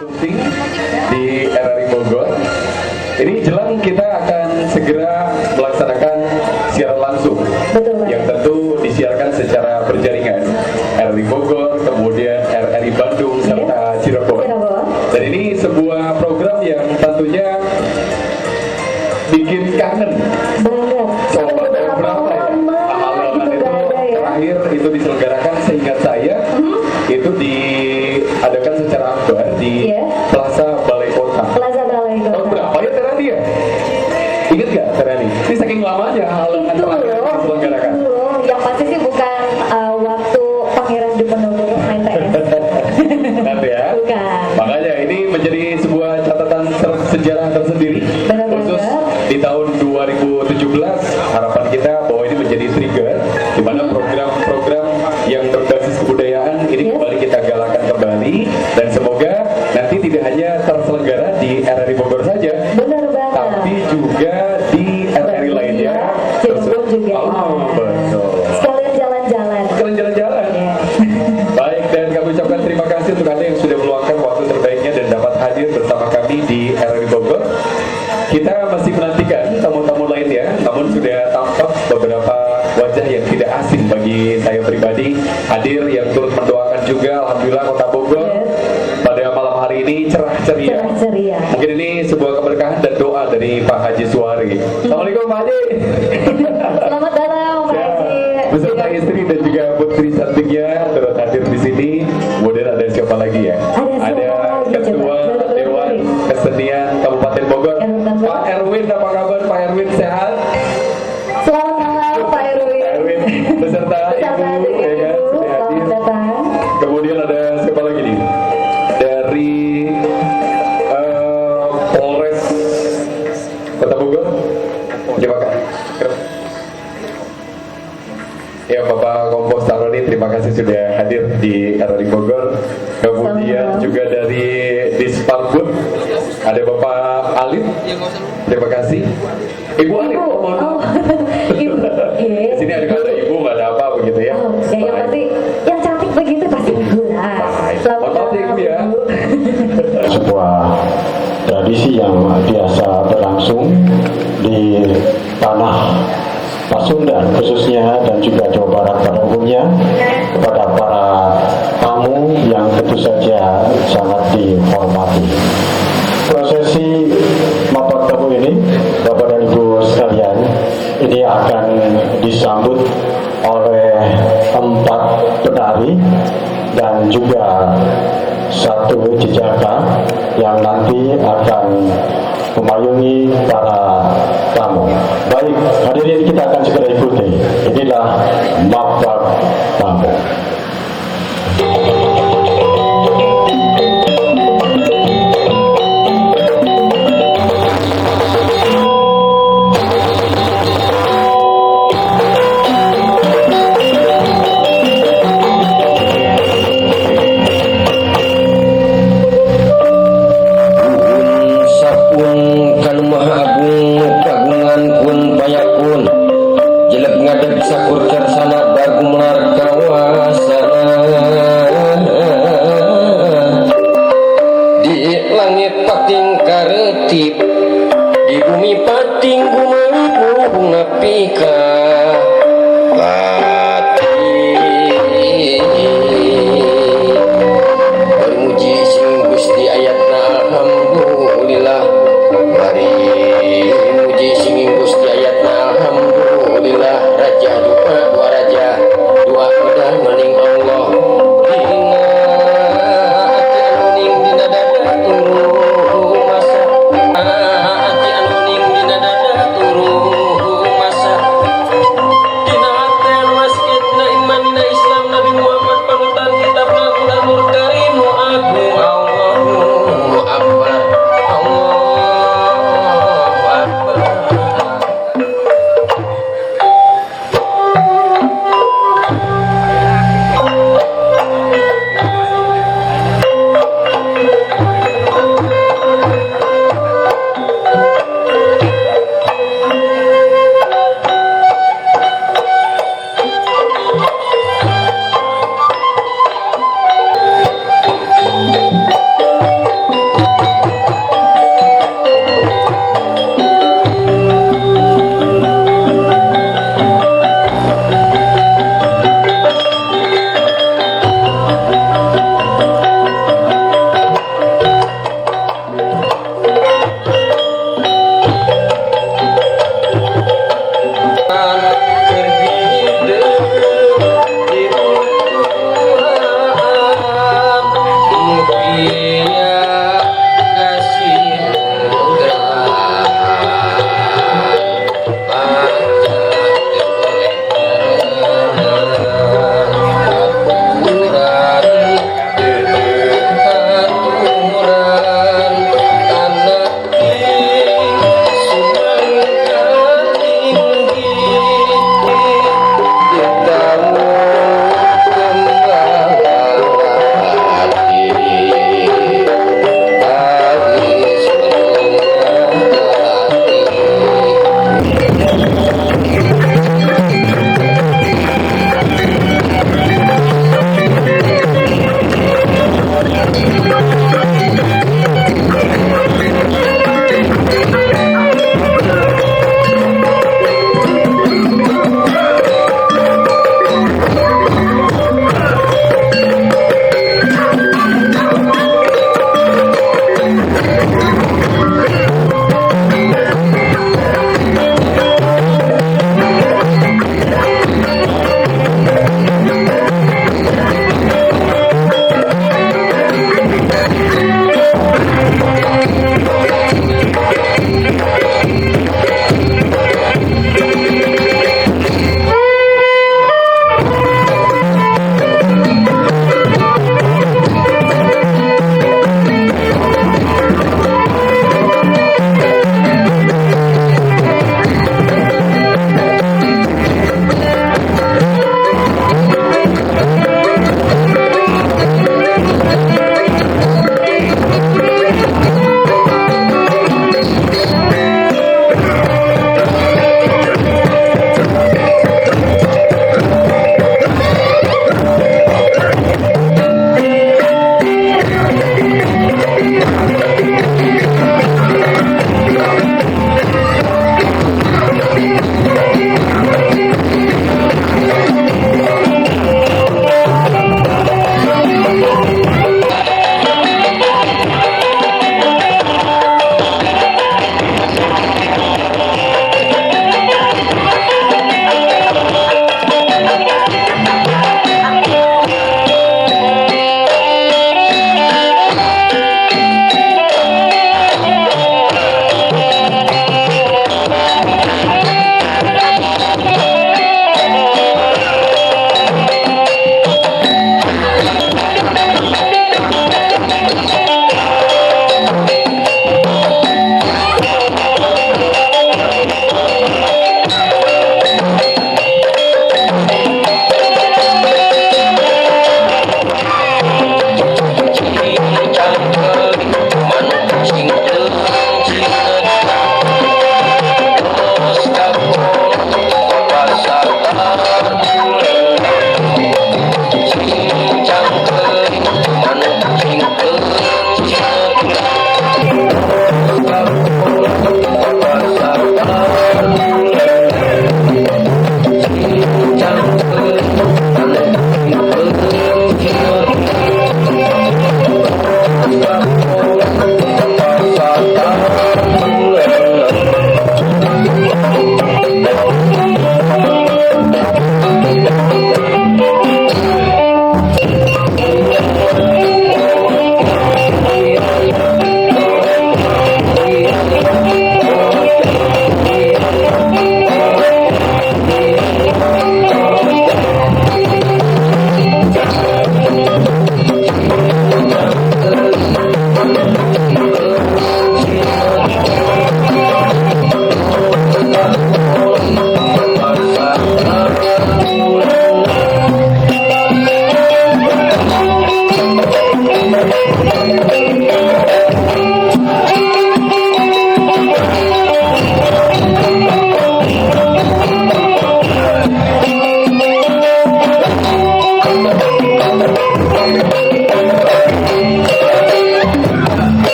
syuting di RRI Bogor. Ini jelang kita akan segera melaksanakan siaran langsung. Betul, yang tentu disiarkan secara berjaringan RRI Bogor, kemudian RRI Bandung serta Cirebon. Dan ini sebuah program yang tentunya bikin kangen. Banget. Coba berapa ya? Hal-hal itu terakhir itu diselenggarakan seingat saya itu diadakan secara akbar di Plaza Balai Kota. Plaza Balai Kota. Tahun berapa ya Terani ya? Ingat gak Terani? Ini saking lamanya hal-hal terakhir diselenggarakan. Yang pasti sih bukan waktu Pangeran Diponegoro main TS. Nanti ya. Bukan. Makanya ini menjadi sebuah catatan sejarah tersendiri. Khusus di tahun 2017 harapan kita bahwa ini menjadi trigger di mana program-program yang berbasis kebudayaan ini kembali kita galakan kembali, dan semoga nanti tidak hanya terselenggara di RRI Bogor saja, Benar banget. tapi juga di RRI lainnya. Cirebon juga. Betul. Sekalian jalan-jalan. Sekalian jalan-jalan. Baik, dan kami ucapkan terima kasih untuk Anda yang sudah meluangkan waktu terbaiknya dan dapat hadir bersama kami di RRI Bogor. Kita masih menantikan tamu-tamu lainnya, namun sudah tampak beberapa wajah yang tidak asing bagi saya pribadi hadir yang turut mendoakan juga. Alhamdulillah Kota Bogor pada malam hari ini cerah ceria. Mungkin ini sebuah keberkahan dan doa dari Pak Haji Suwari. Assalamualaikum Pak Haji. Selamat datang Pak Haji. Beserta istri dan juga putri cantiknya turut hadir di sini. Kemudian ada siapa lagi ya? Ada Ketua Dewan Kesenian Kabupaten Bogor, Pak Erwin. Apa kabar Pak Erwin, sehat? Selamat malam Pak Erwin. Pak Erwin beserta Ibu ya kan, sudah hadir. Kemudian ada siapa lagi nih? Dari Polres Kota Bogor. Coba Kak. Ya, Bapak Kompos Taroni, terima kasih sudah hadir di RRI Bogor. Kemudian juga dari Disparbud ada Bapak Alif, terima kasih. Ibu Alif, Ibu. Di sini ada ibu, nggak ada apa begitu ya? Yang pasti, yang cantik begitu pasti ibu lah. Selamat datang ya. Sebuah tradisi yang biasa berlangsung di tanah Pasundan khususnya dan juga Jawa Barat pada umumnya, kepada para tamu yang tentu saja sangat dihormati. Prosesi mapak tamu ini, Bapak dan Ibu sekalian, ini akan disambut oleh 4 penari dan juga 1 jejaka yang nanti akan memayungi para tamu. Baik, hadirin kita akan segera ikuti. Inilah mapak tamu. Sakur kersana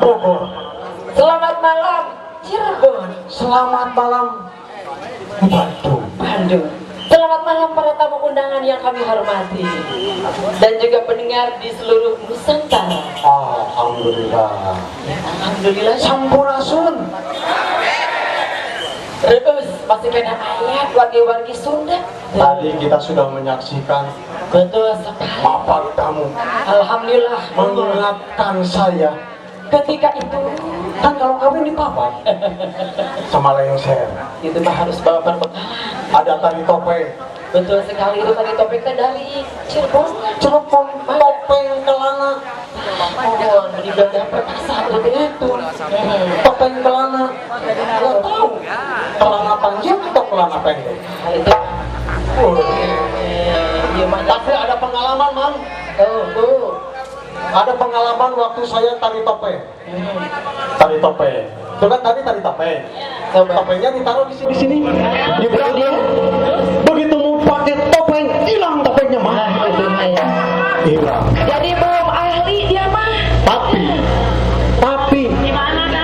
Bogor. Selamat malam Cirebon. Selamat malam Bandung. Bandung. Selamat malam para tamu undangan yang kami hormati dan juga pendengar di seluruh Nusantara. Alhamdulillah. Alhamdulillah. Sampurasun. Terus masih kena ayat wargi-wargi Sunda. Tadi kita sudah menyaksikan Betul sekali. mapak kamu Alhamdulillah. mengingatkan saya Ketika itu kan kalau kawin di papan sama lengser itu mah harus bawa perbekalan. ada tali topeng, Betul sekali, itu tadi topengnya dari Cirebon. celepon, topeng kelana, Oh, di belakang perkasa itu. topeng kelana. Nggak tahu kelana panjang atau kelana pendek. Nah, itu. Iya, Tapi ada pengalaman, Mang. Oh. Ada pengalaman waktu saya tari topeng. Tari topeng. Itu kan tadi tari topeng. Coba. Topengnya ditaruh di sini. Di sini. Nyebrang dia. Begitu mau pakai topeng, hilang topengnya, Mang. Itu mah ya. Hilang. Jadi belum ahli dia mah. Tapi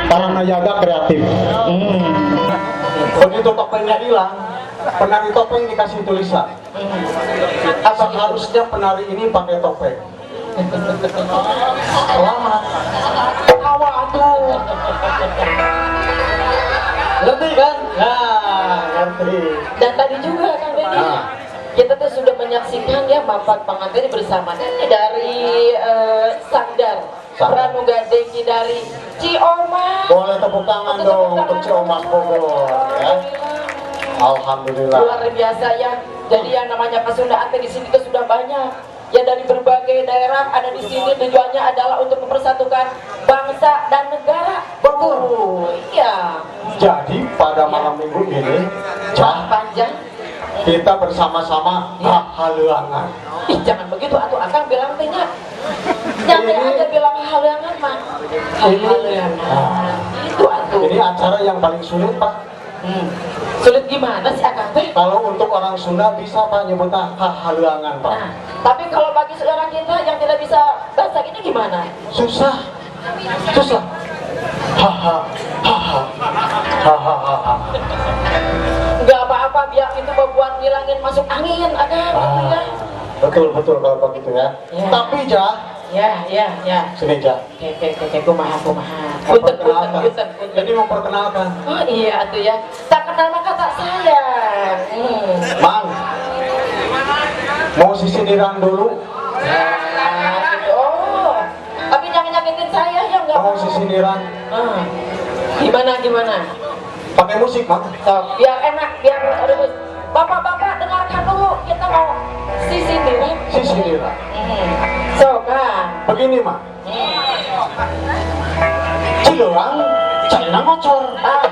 karena Yaga kreatif. Begitu topengnya hilang, penari topeng dikasih tulisan. Asal harusnya penari ini pakai topeng. Selamat. Waduh. Ngerti kan? Nah, ngerti. Dan tadi juga Kang Benny, kita tuh sudah menyaksikan ya mapak pengantin bersama dari Sanggar Pranugade dari Cioma. Boleh tepuk tangan dong untuk Ciomas Bogor ya. Alhamdulillah. Luar biasa ya. Jadi yang namanya Kasundaan di sini tuh sudah banyak. Ya dari berbagai daerah ada di sini, tujuannya adalah untuk mempersatukan bangsa dan negara. Betul. Iya. Jadi pada malam minggu ini, Panjang. kita bersama-sama haluangan. Ih, jangan begitu atuh Akang bilang tehnya. Nyantai aja bilang haluangan mah. Haluangan. Itu atuh. Ini acara yang paling sulit, Pak. Sulit gimana sih Akang teh? Kalau untuk orang Sunda bisa Pak nyebutnya haluangan, Pak. Nah, tapi kalau bagi saudara kita yang tidak bisa bahasa ini gimana? Susah. Haha, haha, haha, haha. Enggak apa-apa, biar itu membuat ngilangin masuk angin Akang gitu ya. Betul kalau begitu ya. Ya. Tapi Jah, Ya. sini Jah. Oke, kumaha. Punten. Jadi memperkenalkan. Oh iya tuh ya. Tak kenal maka tak sayang. Mang, mau sisiniran dulu? Nah, gitu. Oh, tapi jangan nyakitin saya ya enggak Mau sisiniran? Gimana? Pakai musik, Mang. So, biar enak, biar rebus. Bapak-bapak dengarkan dulu, kita mau sisiniran. Sisiniran. So kan. Begini, Mang. Ciloang, China ngocor. Tak.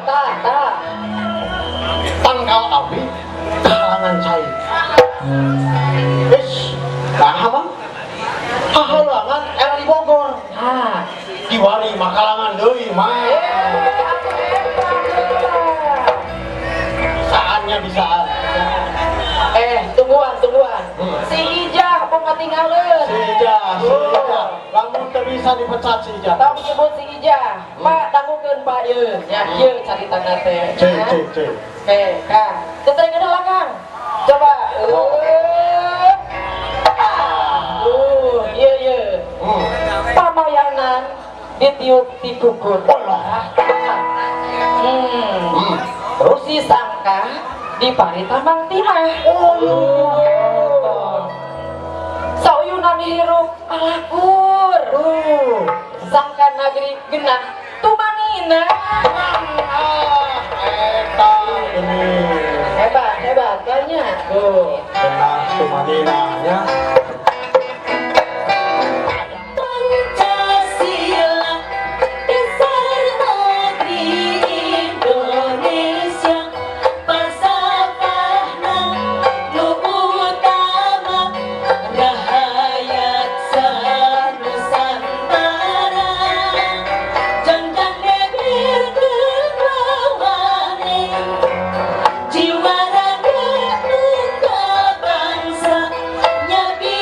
Tangkal api, kalangan cai. Nah, Mang. Hahalangan era di Bogor. Diwari makalangan deui, Mang. Saatnya bisa. Tungguan. Si Ijah mau ketinggalan. Si Ijah. Lamun teu bisa dipecat si Ijah. Tahu sebut si Ijah. Pak dangukeun Pak ye. Ya kieu caritana teh. Cek. Oke, Kang. Teteh gedelah Kang. Coba. Iya. Pamayanan ditiup di kukur. Terus si sangka di pari tambang timah. Sauyunan hirup alakur. Sangka negeri genah tumanina. Hebat kayaknya. Genah tumaninanya. Pancasila dasar negeri Indonesia, falsafahna nu utama rahayat Nusantara, jangan negeri kerawani jiwa raga muka bangsa nyabi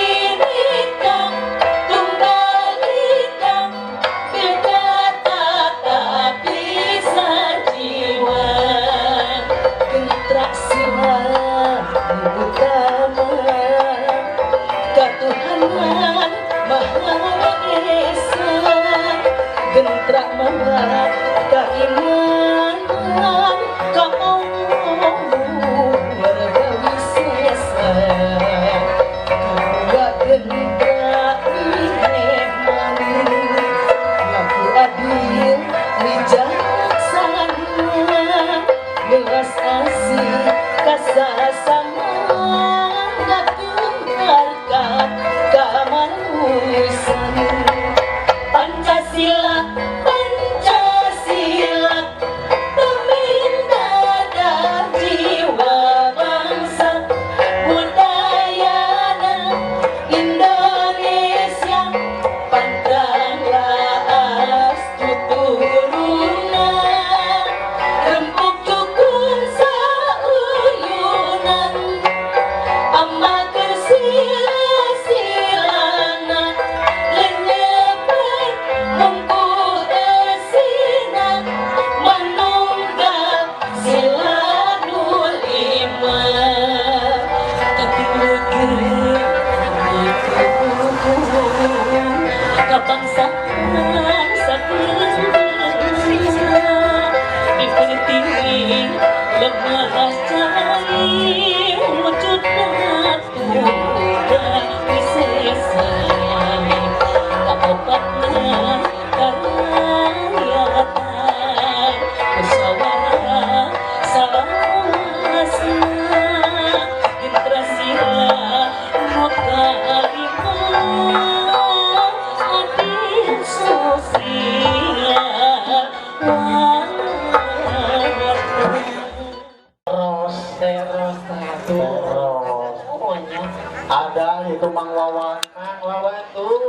belas asih kasasama ngagungkarkan kamanusan Pancasila Pancasila pemindah dan jiwa bangsa budayana Indonesia pandanglah tuturuna rempuk cukur sauyunan amaker sila-silana lenyepan mengku esina menunggal sila nulima tapi negeri kebangsaan sakinah dipertinggi lemah cari wujud batu dan disesai keopatnya kerakyatan musyawarah salawasna intrasila mukalimah adil sosial Teros semuanya Ada itu Mang Wawan, Mang Wawan tuh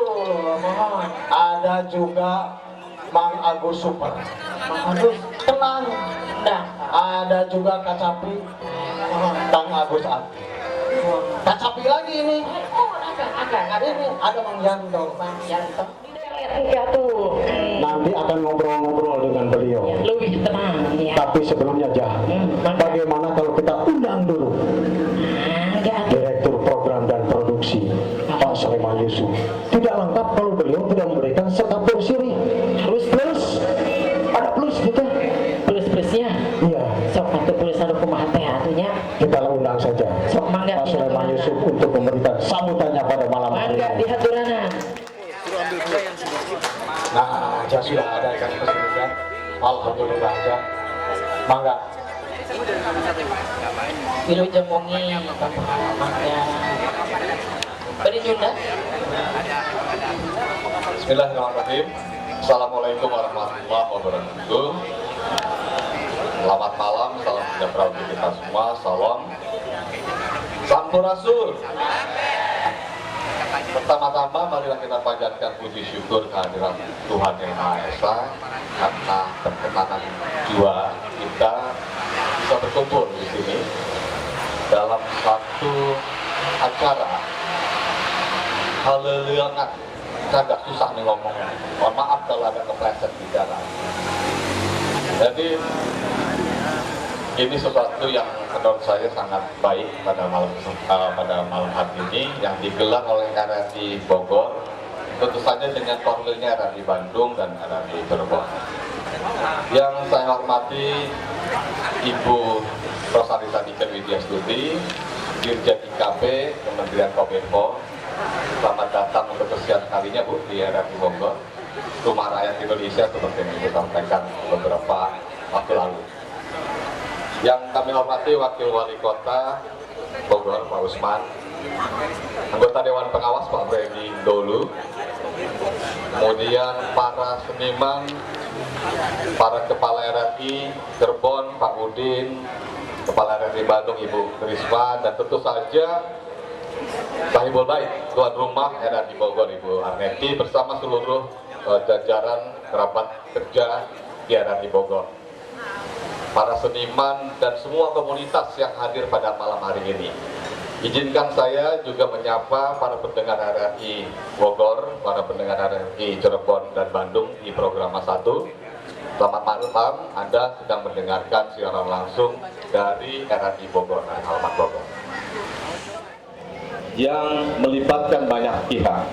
mohon ada juga Mang Agus Super. Mang Agus Tenang. enggak Ada juga Kacapi, Kang Agus Ati. Kacapi lagi ini. agak Ini ada Mang Yanto. Mang Yanto Iya tuh. Nanti akan ngobrol-ngobrol dengan beliau. lebih tenang ya Tapi sebelumnya bagaimana kalau kita undang dulu Enggak. Direktur Program dan Produksi Pak Sulaiman Yusuf. Tidak lengkap kalau beliau tidak memberikan sekapur siri. terus Ada plus gitu. plus-plusnya Iya, sok atuh plus anu kumaha teh atunya kita undang saja sok mangga Pak Sulaiman Yusuf untuk memberikan sambutannya pada malam hari mangga ini. di haturanan Nah, aja sudah ada kan kesempatan. Alhamdulillah aja. Mangga. Pilu jemongi mangga beri Junda Bismillahirrahmanirrahim. Assalamualaikum warahmatullahi wabarakatuh. Selamat malam, salam sejahtera untuk kita semua. Salam Sampurasul. Pertama-tama marilah kita panjatkan puji syukur kehadiran Tuhan Yang Maha Esa karena perkenanan jiwa kita bisa berkumpul di sini dalam satu acara haleuleungan. Saya agak susah nih ngomongnya. Mohon maaf kalau ada kepleset bicara. Jadi ini sesuatu yang menurut saya sangat baik pada malam hari ini yang digelar oleh RRI Bogor, tentu saja dengan korwilnya RRI Bandung dan RRI Cirebon. Yang saya hormati Ibu Rosalita Niken Widyastuti, Dirjen IKP Kementerian Kominfo. Selamat datang untuk kesekian kalinya Bu di RRI Bogor, Rumah Rakyat Indonesia seperti yang Ibu sampaikan beberapa waktu lalu. Yang kami hormati Wakil Wali Kota Bogor Pak Usman, anggota Dewan Pengawas Pak Freddy Dolu, kemudian para seniman, para Kepala RRI Cirebon Pak Udin, Kepala RRI Bandung Ibu Risma, dan tentu saja Sahibul Bait, tuan rumah RRI Bogor Ibu Arneti bersama seluruh jajaran kerabat kerja di RRI Bogor, para seniman dan semua komunitas yang hadir pada malam hari ini. Izinkan saya juga menyapa para pendengar RRI Bogor, para pendengar RRI Cirebon dan Bandung di program 1. Selamat malam, Anda sedang mendengarkan siaran langsung dari RRI Bogor, dari Alamat Bogor. Yang melibatkan banyak pihak,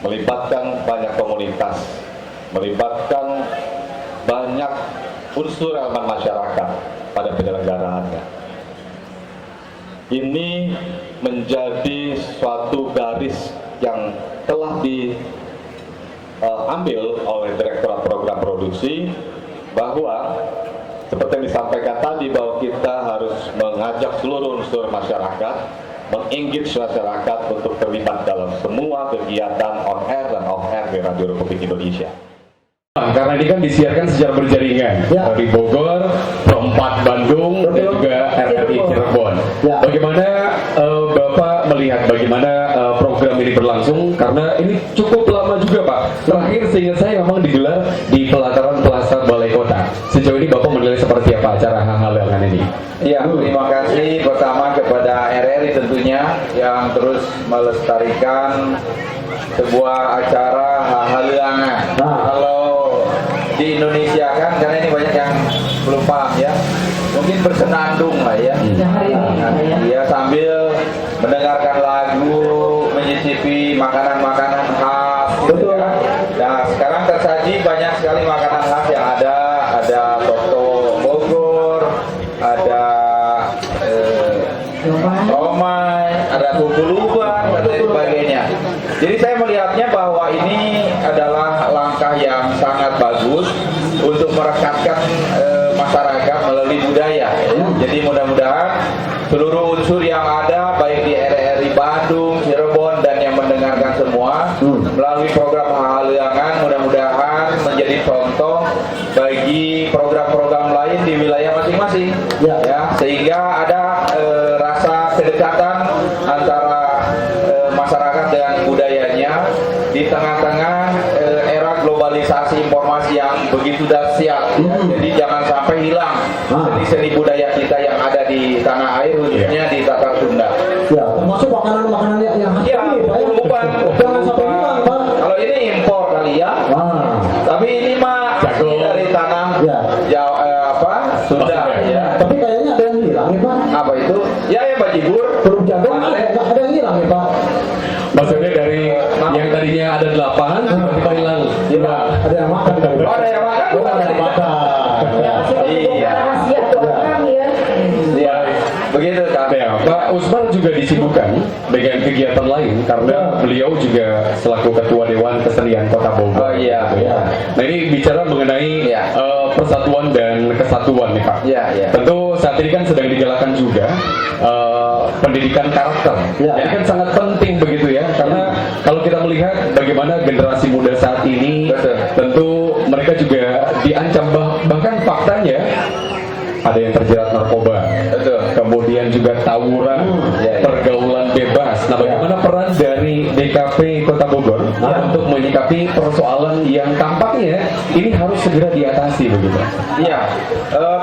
melibatkan banyak komunitas, melibatkan banyak unsur elemen masyarakat pada penyelenggaraannya. Ini menjadi suatu garis yang telah diambil oleh Direktorat Program Produksi bahwa seperti yang disampaikan tadi bahwa kita harus mengajak seluruh unsur masyarakat, mengengage masyarakat untuk terlibat dalam semua kegiatan on air dan off air di Radio Republik Indonesia. Karena ini kan disiarkan secara berjaringan dari Bogor, Pro4 Bandung, dan juga RRI Cirebon. Bagaimana Bapak melihat bagaimana program ini berlangsung? Karena ini cukup lama juga Pak. Terakhir seingat saya memang digelar di pelataran Plaza Balai Kota. Sejauh ini Bapak menilai seperti apa acara hal-hal ini? Ya, terima kasih pertama kepada RRI tentunya yang terus melestarikan sebuah acara hal-halangan. Kalau di Indonesia kan, karena ini banyak yang belum paham ya, mungkin bersenandung lah ya. Ya, sambil mendengarkan lagu, menyicipi makanan-makanan khas gitu kan. Nah, sekarang tersaji banyak sekali makanan khas yang ada soto Bogor, ada somai, ada lubang dan lain sebagainya. Jadi saya melihatnya bahwa ini adalah langkah yang sangat bagus untuk merekatkan masyarakat melalui budaya. Jadi mudah-mudahan seluruh unsur yang ada baik di RRI Bandung, Cirebon dan yang mendengarkan semua melalui program hal-halangan mudah-mudahan menjadi contoh bagi program-program lain di wilayah masing-masing. Ya, sehingga ada rasa kedekatan antara masyarakat dengan budayanya di tengah-tengah era globalisasi informasi yang begitu dahsyat. Jadi jangan sampai hilang seni-seni budaya kita yang ada di tanah air, khususnya di Tatar Sunda. Ya, termasuk makanan-makanan yang khas ini, Pak. Jangan sampai hilang, Pak. Kalau ini impor kali ya. Tapi ini mah asli dari tanah Sunda ya. Tapi kayaknya ada yang hilang ya, Pak. Apa itu? Ya bajibur. Belum jagung ada yang hilang ya, Pak. Maksudnya dari yang tadinya ada 8, tiba-tiba hilang. Iya, ada yang makan. Ada yang makan. Ada yang makan. Iya. Iya. Begitu kan. Ya, Pak Usman juga disibukkan dengan kegiatan lain karena beliau juga selaku Ketua Dewan Kesenian Kota Bogor. Oh iya. Gitu ya. Nah ini bicara mengenai persatuan dan kesatuan nih Pak. Iya. Tentu saat ini kan sedang digalakan juga pendidikan karakter. Ini kan sangat penting begitu ya, karena kalau kita melihat bagaimana generasi muda saat ini, tentu mereka juga diancam bahkan faktanya ada yang terjerat narkoba, kemudian juga tawuran, pergaulan bebas. Nah, bagaimana peran dari DKP Kota Bogor untuk menyikapi persoalan yang tampaknya ini harus segera diatasi begitu? Iya,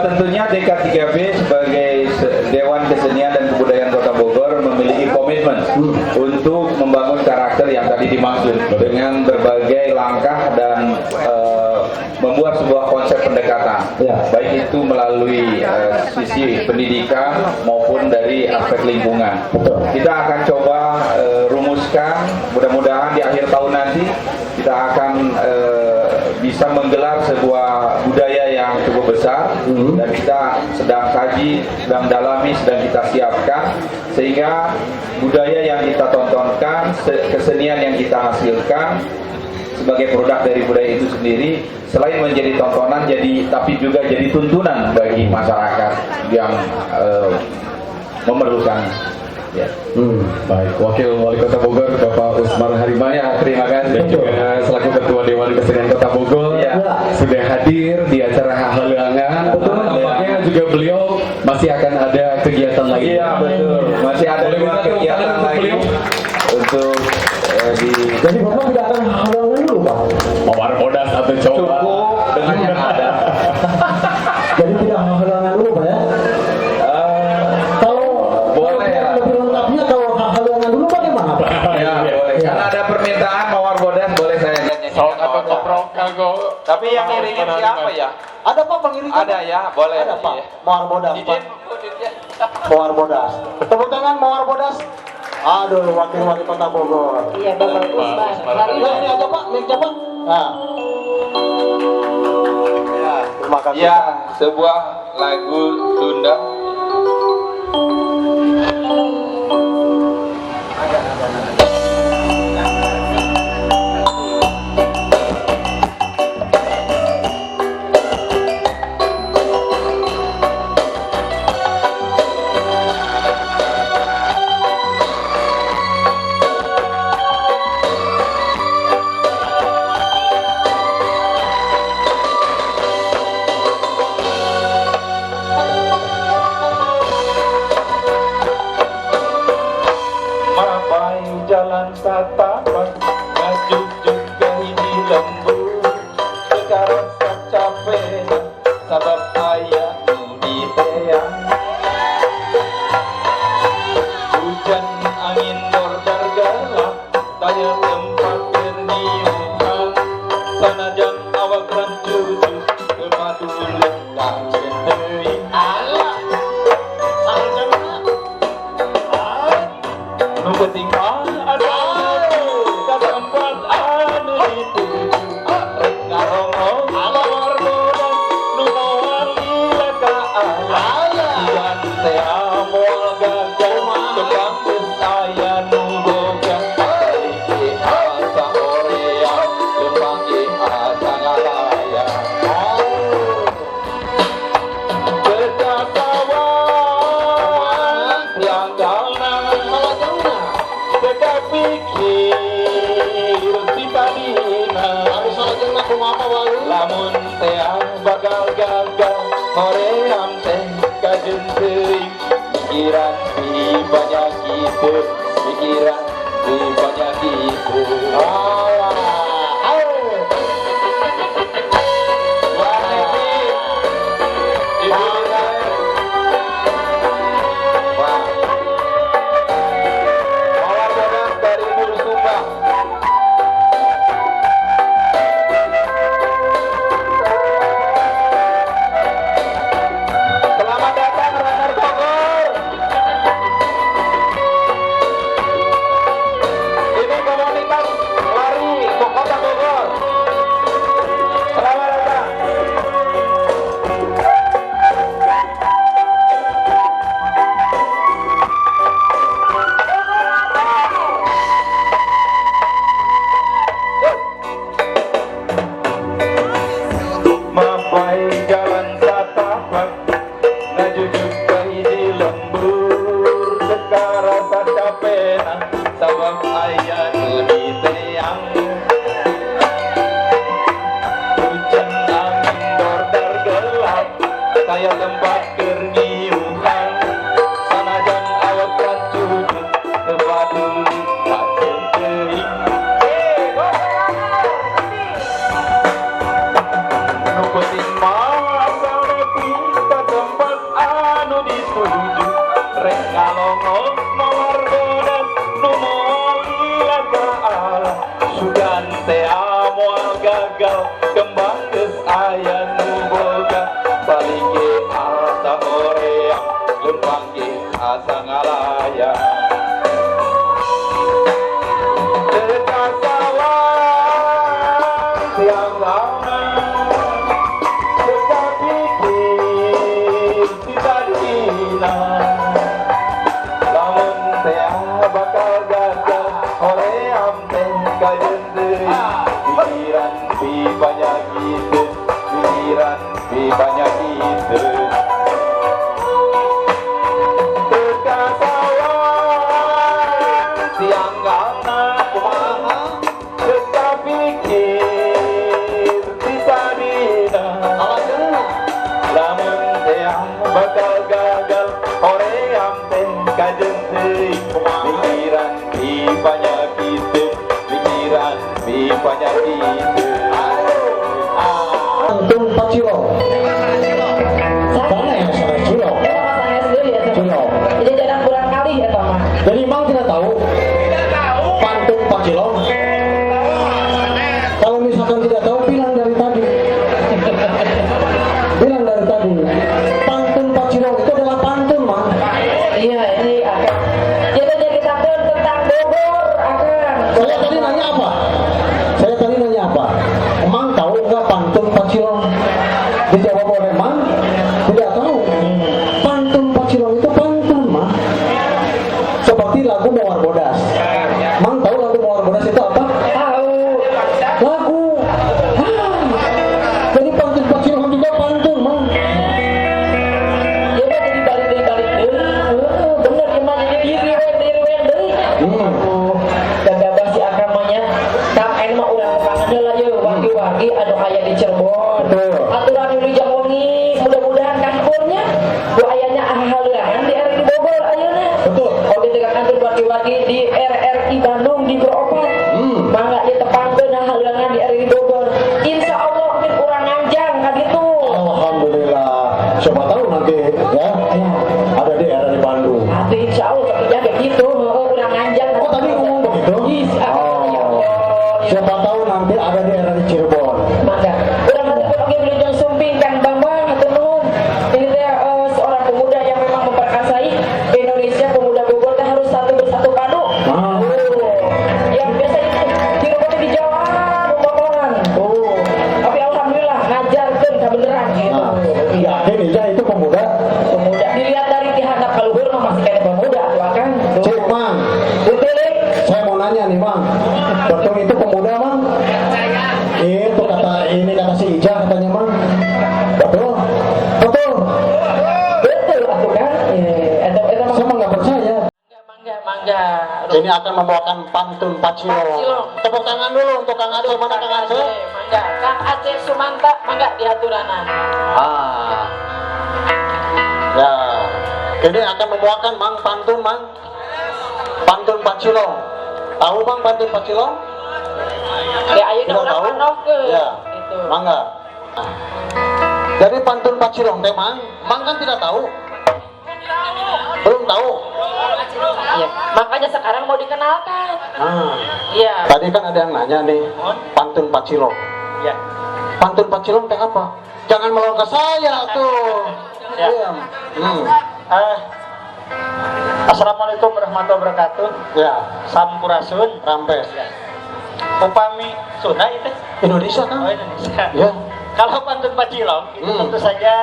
tentunya DK3B sebagai Dewan Kesenian dan Kebudayaan Kota Bogor memiliki komitmen untuk membangun karakter yang tadi dimaksud dengan berbagai langkah dan membuat sebuah konsep pendekatan, baik itu melalui sisi pendidikan maupun dari aspek lingkungan. Kita akan coba rumuskan, mudah-mudahan di akhir tahun nanti kita akan bisa menggelar sebuah budaya yang cukup besar dan kita sedang kaji, sedang dalami, sedang kita siapkan sehingga budaya yang kita tontonkan, kesenian yang kita hasilkan sebagai produk dari budaya itu sendiri selain menjadi tontonan tapi juga jadi tuntunan bagi masyarakat yang memerlukan. Ya. Baik, Wakil Wali Kota Bogor Bapak Usman Harimah, terima kasih, dan juga selaku Ketua Dewan Kesenian Kota Bogor sudah hadir di acara hal-halangan. Tampaknya juga beliau masih akan ada kegiatan lagi. Iya betul, masih ada kegiatan lagi untuk Jadi Bapak tidak akan hal-halangan dulu, Pak. Mawar bodas atau coba cukup dengan yang ada. Jadi tidak hal-halangan dulu, Pak ya. Lebih lengkapnya kalau hal-halangan dulu bagaimana, Pak? Ya boleh. Karena ada permintaan mawar bodas, boleh saya nyanyikan. Tapi yang ngiringin siapa ya? Ada Pak pengiringan? Ada ya, boleh. Ada Pak. Mawar bodas, Pak. Mawar bodas. Tepuk tangan Mawar bodas. Aduh, wakil wali kota Bogor. Iya, Bapak Usman. Ini aja Pak, mic-nya Pak. Nah. Ya, terima kasih. Ya, sebuah lagu Sunda. jalan satapak ngajujuk ke hiji lembur sekarang capek sabab ayah nu diteang hujan angin bordar gelap tanya tempat berniuhan sanajan awak rancucu kemadu lekang sendiri Allah nu penting mah ada ka tempat anu dituju rek ngarongong mawar bodas nu moal lila ka Allah dan teh moal gagah kembang geus aya nu boga iki asa horea lembang ge asa ngalaya Kekasawan yang galna teka pikir si tadina lamun teang bakal gagal hoream teh kajen teuing pikiran di banyak itu pikiran di banyak itu Mawar bodas dari Bulu Sumbang. Selamat datang runner Bogor. Ini komunitas lari ke Kota Bogor. Selamat datang. Mapai jalan satapak ngajujuk ke hiji lembur sekara sacapena sabab aya nu diteang hujan angin bordar gelap kaya tempat keur ngiuhan sanajan awak rancujuk tepadu kajen teuing nu penting mah asal nepi ka tempat anu dituju rek ngalongong mawar bodas nu moal lila ka Allah sugan teh moal gagal kembang geus aya nu boga paling ge asa hoream lempang ge asa ngalaya Kekasawan tiang launa teka pikir si tadina lamun teh bakal gagal hoream teh kajen teuing pikiran di banyak itu pikiran di banyak itu Kekasawan wagi di RRI Bandung di berobat. Mangga ditepangkeun halangan di RRI Bogor. Insya Allah mungkin kurang anjang kan gitu. Alhamdulillah. Siapa tahu nanti ya ada di RRI Bandung. Tapi insya Allah tapi kayak gitu, kurang anjang. Oh tadi ngomong begitu? Siapa tahu nanti ada di RRI Cirebon. Mangga. Kurang lagi beli jang sumping Kang Bambang atau nuhun. Ini teh seorang pemuda yang memang memperkasai Indonesia. Pemuda Bogor teh harus satu bersatu padu. Yang biasa Cirebon di Jawa Bogoran. Tapi alhamdulillah ngajarkeun kebenaran gitu. Yakin Ija itu pemuda? Pemuda dilihat dari tihandap kaluhur mah masih kayak pemuda tuh kan. Cik Mang, Betul. saya mau nanya nih Mang, betul itu pemuda Mang? Itu kata si Ija katanya Mang. Betul? Betul? Betul atuh kan. Eta Saya mah nggak percaya. mangga. Ini akan membawakan pantun Pacilong. Tepuk tangan dulu untuk Kang Aceh. Mana Kang Aceh? Mangga. Kang Aceh Sumanta mangga diaturanan. Ya, ini akan membawakan Mang pantun Mang. Pantun Pacilong. Tahu Mang pantun Pacilong? Ya ayeuna Tidak urang tahu? manokeun. Ya, Gitu. mangga. Nah. Jadi pantun Pacilong teh Mang kan tidak tahu. Belum tahu. Iya. Makanya sekarang mau dikenalkan. Nah, Iya. tadi kan ada yang nanya nih, pantun Pacilong. Iya. Pantun Pacilong teh apa? Jangan melong ke saya tuh. Ya. Iya. Assalamualaikum warahmatullahi wabarakatuh. Ya, Sampurasun. rampes. Upami Sunda itu. Indonesia kan? Oh Indonesia. Ya. Kalau pantun Pacilong itu tentu saja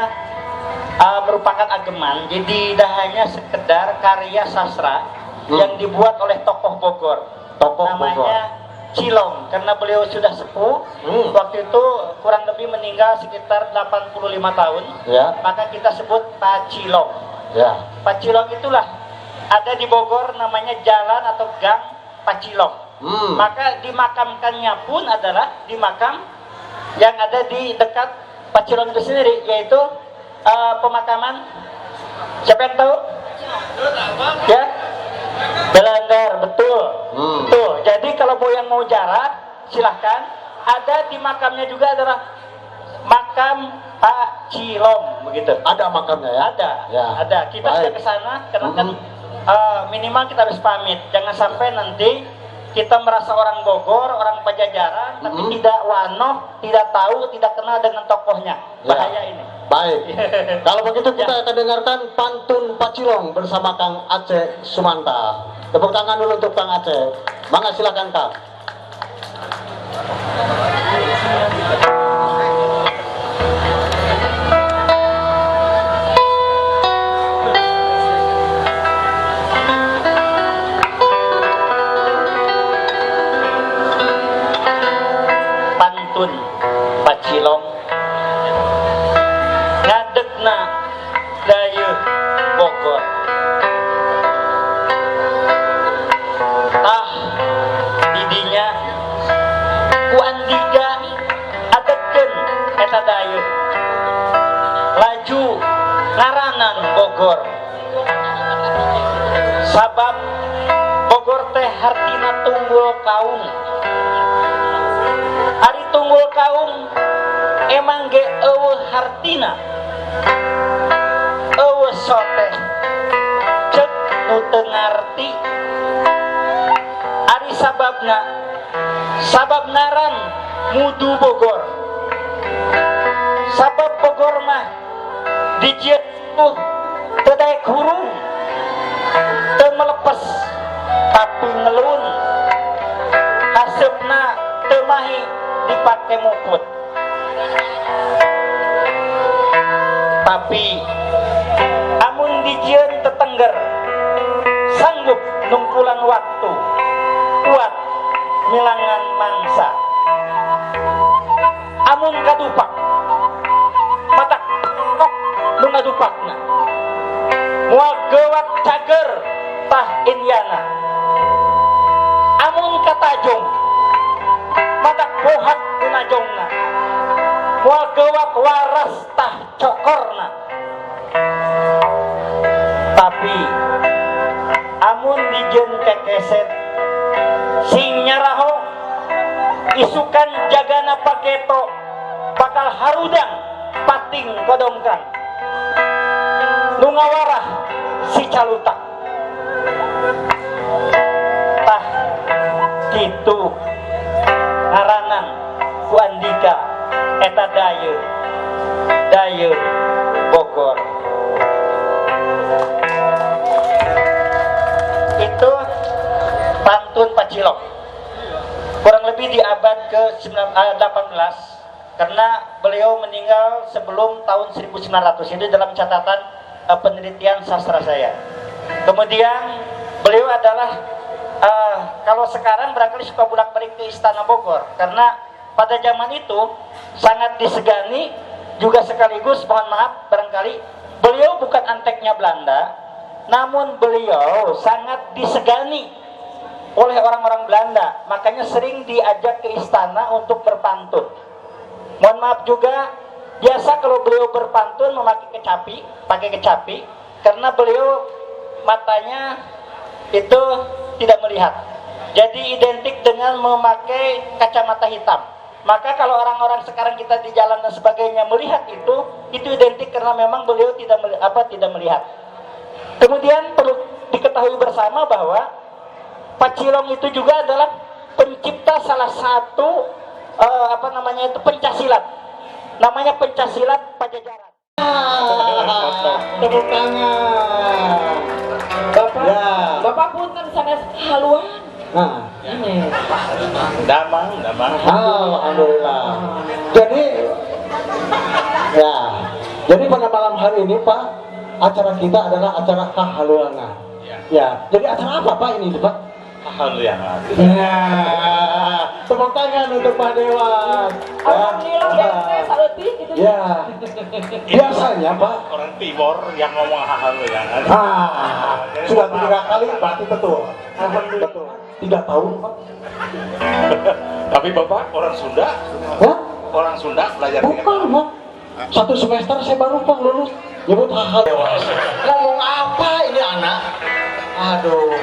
merupakan ageman. Jadi dah hanya sekedar karya sastra yang dibuat oleh tokoh Bogor. Tokoh Namanya Bogor. Cilong, karena beliau sudah sepuh. Waktu itu kurang lebih meninggal sekitar 85 tahun. Ya. Maka kita sebut Pacilong. Ya. Pacilong itulah ada di Bogor, namanya jalan atau gang Pacilong. Maka dimakamkannya pun adalah di makam yang ada di dekat Pacilong itu sendiri, yaitu pemakaman siapa yang tahu? Ya, Belandar, betul. Betul. Jadi kalau mau yang mau jarak silahkan. Ada di makamnya juga adalah makam Pak Cilong, begitu. Ada makamnya ya? Ada, Ya. ada. Kita sudah ke sana karena kan minimal kita harus pamit. Jangan sampai nanti kita merasa orang Bogor, orang Pajajaran, tapi tidak wanoh, tidak tahu, tidak kenal dengan tokohnya. Bahaya ini. Baik. Kalau begitu kita akan dengarkan pantun Pacilong bersama Kang Aceh Sumanta. Tepuk tangan dulu untuk Kang Aceh. Mangga silakan Kang. Pantun Pacilong ngadegna dayeuh Bogor. Didinya ku andiga adekeun eta dayeuh. Laju ngaranan Bogor. Sabab Bogor teh hartina tunggul kaum. Ari tunggul kaum emang ge eueuh hartina. Eueuh soteh ceuk nu teu ngarti. Ari sababna sabab ngaran Mudu Bogor. Sabab Bogor mah dijieun teu daek hurung, teu melepes tapi ngelun. Haseupna teu mahi dipake muput. Tapi amun dijieun tetengger sanggup nungkulan waktu, kuat milangan mangsa. Amun kadupak matak kok nu ngadupakna moal gewak cager tah inyana. Amun katajong matak bohat nu najongna moal gewak waras tah cokorna. Tapi lamun dijen kekeset sing nyaraho isukan jagana paketo bakal harudang pating kodomkan nu ngawarah si calutak tah kitu ngaranan ku Andika eta daye Bogor. Itu pantun Pacilok kurang lebih di abad ke-18 karena beliau meninggal sebelum tahun 1900. Ini dalam catatan penelitian sastra saya. Kemudian beliau adalah kalau sekarang barangkali suka bolak-balik ke Istana Bogor karena pada zaman itu sangat disegani, juga sekaligus mohon maaf barangkali beliau bukan anteknya Belanda, namun beliau sangat disegani oleh orang-orang Belanda, makanya sering diajak ke istana untuk berpantun. Mohon maaf juga, biasa kalau beliau berpantun pakai kecapi, karena beliau matanya itu tidak melihat. Jadi identik dengan memakai kacamata hitam. Maka kalau orang-orang sekarang kita di jalan dan sebagainya melihat itu identik karena memang beliau tidak melihat. Kemudian perlu diketahui bersama bahwa Pacilong itu juga adalah pencipta salah satu pencaksilat. Namanya pencaksilat Pajajaran. Tepuk tangan. Bapak, Ya. Bapak punten sanes haluan. Nah, Ini. Damang. alhamdulillah. Jadi pada malam hari ini Pak, acara kita adalah acara hahaluangan. Ya. Jadi acara apa Pak ini Pak? Haluangan. Nah, tepuk tangan untuk Pak Dewan. Alhamdulillah yang saya saeutik gitu. Ya. Biasanya Pak. Orang Timor yang ngomong haluangan. Sudah 3 kali berarti betul. Betul. 3 tahun Pak. Tapi Bapak orang Sunda, Hah? orang Sunda belajar Bukan Pak. 1 semester saya baru Pak lulus. Nyebut hal ngomong apa ini anak? Aduh.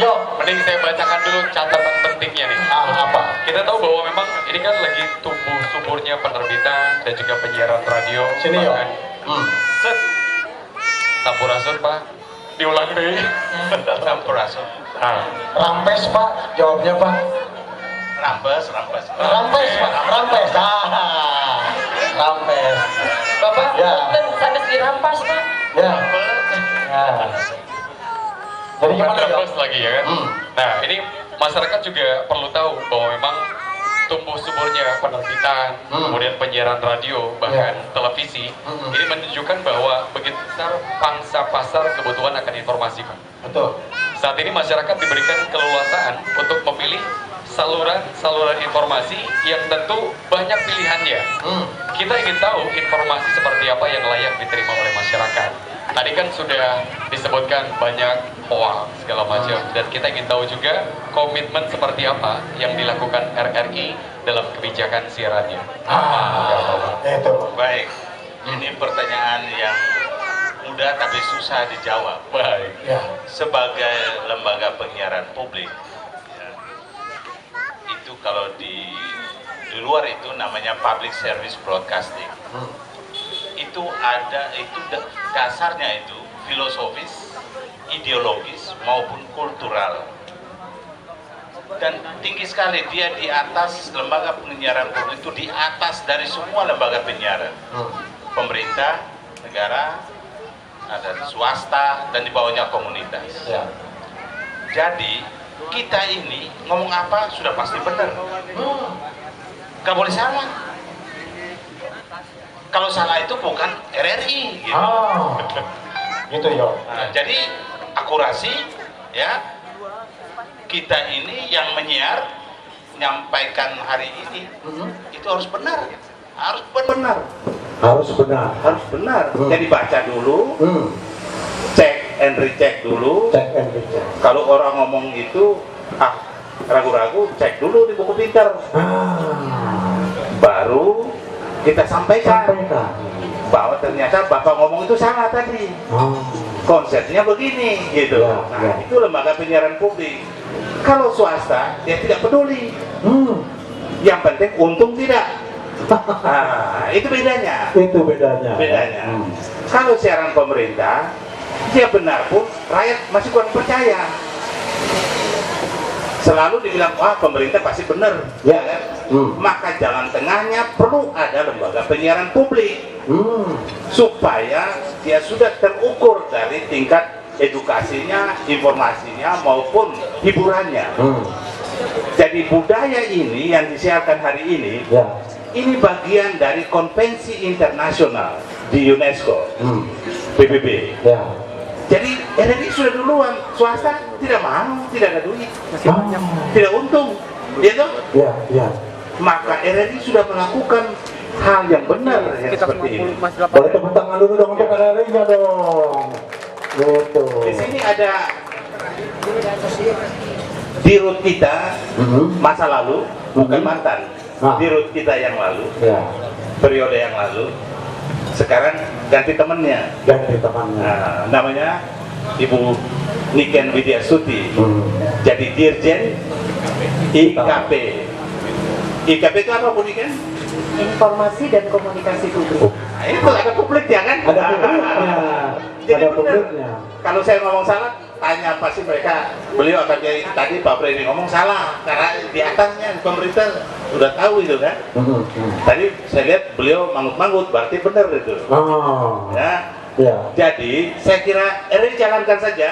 Yuk, mending saya bacakan dulu catatan pentingnya nih. Apa? Kita tahu bahwa memang ini kan lagi tumbuh suburnya penerbitan dan juga penyiaran radio. Sini yuk. Set. Sampurasun Pak. Diulang deh. Sampurasun. Rampes Pak, jawabnya Pak. Rampes. Rampes Pak, rampes. Rampes. Bapak Ya. punten sanes dirampas, Pak. Ya. Jadi gimana ya? Terus lagi ya kan. Nah, ini masyarakat juga perlu tahu bahwa memang tumbuh suburnya penerbitan, kemudian penyiaran radio, bahkan televisi, ini menunjukkan bahwa begitu besar pangsa pasar kebutuhan akan informasi, Pak. Betul. Saat ini masyarakat diberikan keleluasaan untuk memilih saluran informasi yang tentu banyak pilihannya. Kita ingin tahu informasi seperti apa yang layak diterima oleh masyarakat. Tadi kan sudah disebutkan banyak hoax segala macam, dan kita ingin tahu juga komitmen seperti apa yang dilakukan RRI dalam kebijakan siarannya. Itu. Baik, ini pertanyaan yang mudah tapi susah dijawab. Baik. Ya. Sebagai lembaga penyiaran publik, ya, itu kalau di luar itu namanya public service broadcasting. Itu dasarnya itu filosofis, ideologis maupun kultural, dan tinggi sekali dia di atas lembaga penyiaran publik itu, di atas dari semua lembaga penyiaran, pemerintah, negara, ada swasta, dan di bawahnya komunitas. Ya. Jadi kita ini ngomong apa sudah pasti benar, nggak boleh salah. Kalau salah itu bukan RRI gitu. Gitu ya. Nah, jadi akurasi ya, kita ini yang menyiar menyampaikan hari ini itu harus benar, harus benar. Harus benar. Jadi baca dulu, cek and recheck dulu. Cek and recheck. Kalau orang ngomong itu ragu-ragu, cek dulu di buku pintar, baru kita sampaikan. bahwa ternyata Bapak ngomong itu salah tadi. Konsepnya begini gitu. Nah, itu lembaga penyiaran publik. Kalau swasta dia tidak peduli. Yang penting untung tidak. Nah, itu bedanya. Itu bedanya. Kalau siaran pemerintah, dia benar pun rakyat masih kurang percaya. Selalu dibilang, wah pemerintah pasti benar, ya kan? Maka jalan tengahnya perlu ada lembaga penyiaran publik supaya dia sudah terukur dari tingkat edukasinya, informasinya maupun hiburannya. Jadi budaya ini yang disiarkan hari ini, ini bagian dari konvensi internasional di UNESCO, PBB. Jadi RRI sudah duluan, swasta tidak mau, tidak ada duit, tidak untung, gitu? Maka RRI sudah melakukan hal yang benar yang seperti ini. Boleh tepuk tangan dulu dong untuk RRI-nya dong. Gitu. Di sini ada dirut kita masa lalu, bukan mantan. Dirut kita yang lalu, periode yang lalu. Sekarang ganti temannya. Nah, namanya Ibu Niken Widyasuti. Jadi Dirjen IKP. IKP itu apa Bu Niken? Informasi dan Komunikasi Publik. Nah, itu ada publik ya kan? Ada publiknya. Jadi Ada publiknya. kalau saya ngomong salah, tanya pasti mereka. Beliau akan jadi tadi Pak Freddy ngomong salah karena di atasnya pemerintah udah tahu itu kan. Tadi saya lihat beliau manggut-manggut, berarti benar itu. Ya. Jadi saya kira RRI jalankan saja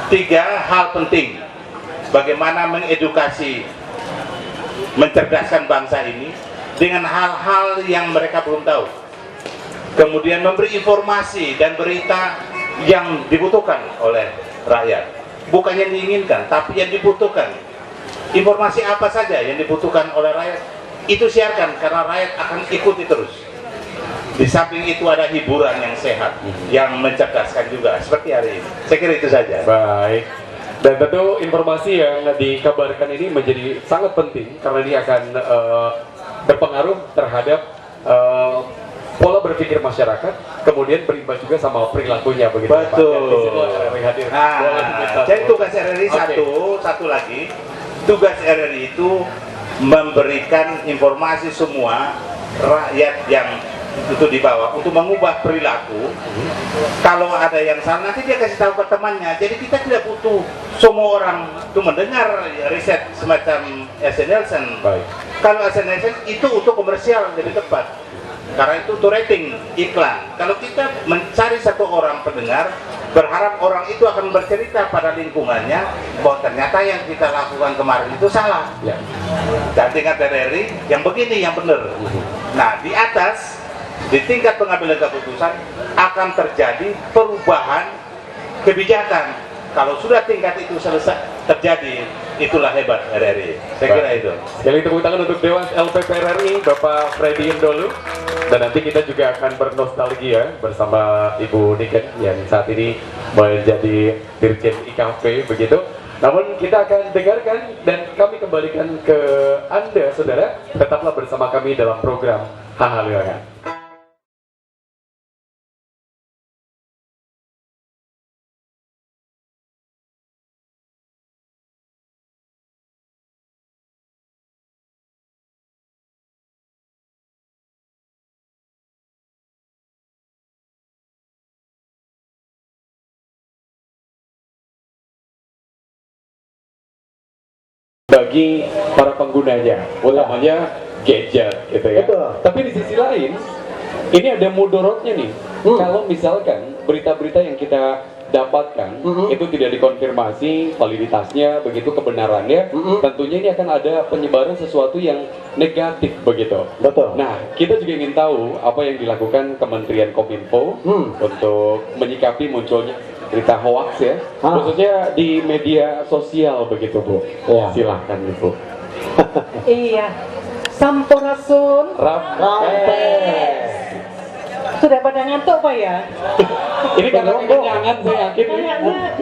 3 hal penting. Bagaimana mengedukasi, mencerdaskan bangsa ini dengan hal-hal yang mereka belum tahu. Kemudian memberi informasi dan berita yang dibutuhkan oleh rakyat. Bukan yang diinginkan, tapi yang dibutuhkan. Informasi apa saja yang dibutuhkan oleh rakyat, itu siarkan karena rakyat akan ikuti terus. Di samping itu ada hiburan yang sehat, yang mencerdaskan juga, seperti hari ini. Saya kira itu saja. Baik. Dan tentu informasi yang dikabarkan ini menjadi sangat penting karena ini akan berpengaruh terhadap pola berpikir masyarakat, kemudian berimbas juga sama perilakunya begitu. Betul. Di situ RRI hadir. Jadi tugas RRI satu lagi, tugas RRI itu memberikan informasi semua rakyat yang itu di bawah untuk mengubah perilaku. Kalau ada yang salah nanti dia kasih tahu ke temannya. Jadi kita tidak butuh semua orang itu mendengar riset semacam SN Nielsen. Kalau SN Nielsen itu untuk komersial lebih tepat. Karena itu to rating iklan. Kalau kita mencari satu orang pendengar, berharap orang itu akan bercerita pada lingkungannya bahwa ternyata yang kita lakukan kemarin itu salah. Dan tingkat RRI yang begini yang benar. Nah di atas, di tingkat pengambilan keputusan akan terjadi perubahan kebijakan. Kalau sudah tingkat itu selesai terjadi, itulah hebat RRI. Saya kira itu. Sekali tepuk tangan untuk Dewan LPP RRI, Bapak Freddy Indolu. Dan nanti kita juga akan bernostalgia bersama Ibu Niken yang saat ini menjadi Dirjen IKP begitu. Namun kita akan dengarkan dan kami kembalikan ke Anda, saudara. Tetaplah bersama kami dalam program Hal-Hal Luaran. Bagi para penggunanya, utamanya gadget gitu ya. Betul. Tapi di sisi lain, ini ada mudorotnya nih. Kalau misalkan berita-berita yang kita dapatkan itu tidak dikonfirmasi validitasnya, begitu kebenarannya, tentunya ini akan ada penyebaran sesuatu yang negatif begitu. Betul. Nah, kita juga ingin tahu apa yang dilakukan Kementerian Kominfo untuk menyikapi munculnya berita hoax ya, khususnya di media sosial begitu Bu. Silahkan Ibu. Iya. Sampurasun. Rampes. Sudah pada ngantuk Pak ya? Ini karena kenyangan saya yakin.